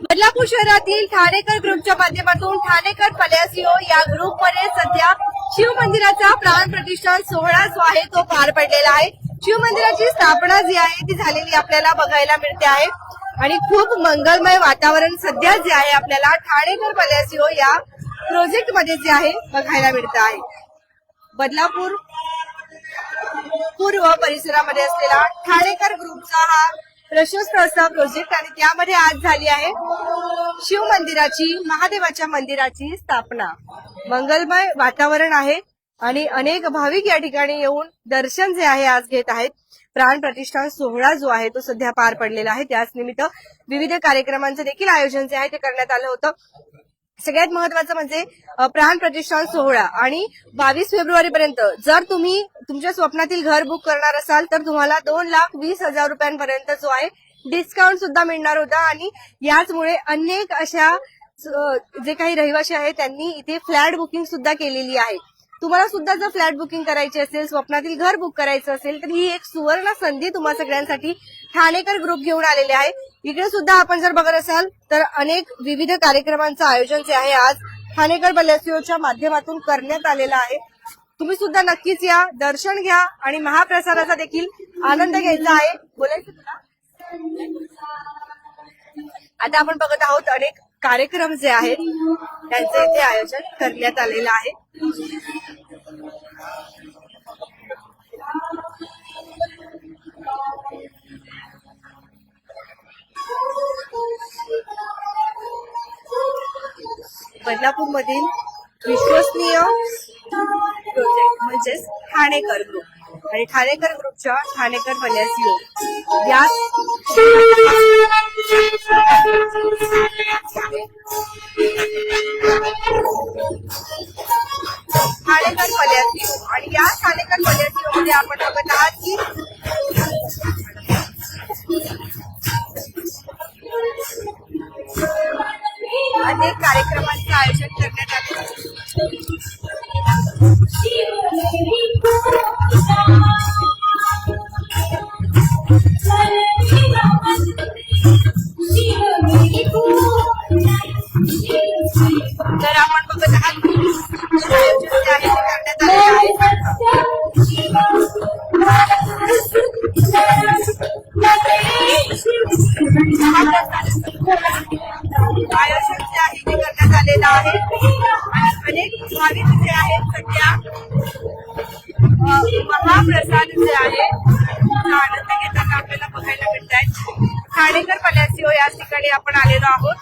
बदलापूर शहरातील ठाणेकर ग्रुपच्या माध्यमातून ठाणेकर पल्यासिओ या ग्रुपमध्ये सध्या शिव मंदिराचा प्राण प्रतिष्ठान सोहळा जो आहे तो पार पडलेला आहे। शिव मंदिराची स्थापना जी आहे ती झालेली आपल्याला बघायला मिळते आहे आणि खूप मंगलमय वातावरण सध्या जे आहे आपल्याला ठाणेकर पल्यासिओ या प्रोजेक्ट मध्ये जे आहे बघायला मिळते आहे। बदलापूर पूर्व परिसरामध्ये असलेला ठाणेकर ग्रुपचा हा प्रशस्त असा प्रोजेक्ट आणि त्यामध्ये आज झाली आहे शिव मंदिराची महादेवाच्या मंदिराची स्थापना। मंगलमय वातावरण आहे आणि अनेक भाविक या ठिकाणी येऊन दर्शन जे आहे आज घेत आहेत। प्राण प्रतिष्ठान सोहळा जो आहे तो सध्या पार पडलेला आहे, त्याच निमित्त विविध कार्यक्रमांचे देखील आयोजन जे आहे ते करण्यात आलं होतं। सगळ्यात महत्वाचं म्हणजे प्राण प्रतिष्ठान सोहळा आणि 22 फेब्रुवारी पर्यंत जर तुम्ही तुमच्या स्वप्नातील घर बुक करणार असाल तर तुम्हाला 2,20,000 रुपयांपर्यंत जो आहे डिस्काउंट सुद्धा मिळणार होता आणि याचमुळे अनेक अशा जे काही रहिवासी आहेत त्यांनी इथे फ्लॅट बुकिंग सुद्धा केलेली आहे। तुम्हाला सुद्धा जर फ्लॅट बुकिंग करायची असेल, स्वप्नातील घर बुक करायचं असेल तर ही एक सुवर्ण संधी तुम्हा सगळ्यांसाठी ठाणेकर ग्रुप घेऊन आलेले आहे। इकडे सुद्धा आपण जर बघत असाल तर अनेक विविध कार्यक्रमांचं आयोजन जे आहे आज ठाणेकर पल्यासिओच्या माध्यमातून करण्यात आलेलं आहे। तुम्ही सुद्धा नक्कीच या, दर्शन घ्या आणि महाप्रसादाचा देखील आनंद घ्यायचा आहे। बोलायचं तुला? आता आपण बघत आहोत अनेक कार्यक्रम जे आहेत त्यांचे इथे आयोजन करण्यात आलेलं आहे। बदलापूर मधील विश्वसनीय प्रोजेक्ट म्हणजेच ठाणेकर ग्रुप आणि ठाणेकर ग्रुपच्या ठाणेकर पल्यासिओ या ठाणेकर पल्यासिओ आणि या ठाणेकर पल्यासिओ मध्ये आपण बघत आहात की अनेक कार्यक्रमांचं आयोजन करण्यात आले। तर आपण बघत आहात आयोजन जे आहे ते करण्यात आले आहे। आयोजन जे आहे ते करण्यात आलेलं आहे आणि अनेक भाविक जे आहेत सध्या महाप्रसाद जे आहे आनंद घेताना आपल्याला बघायला मिळत आहे। ठाणेकर पल्यासिओ या ठिकाणी आपण आलेलो आहोत।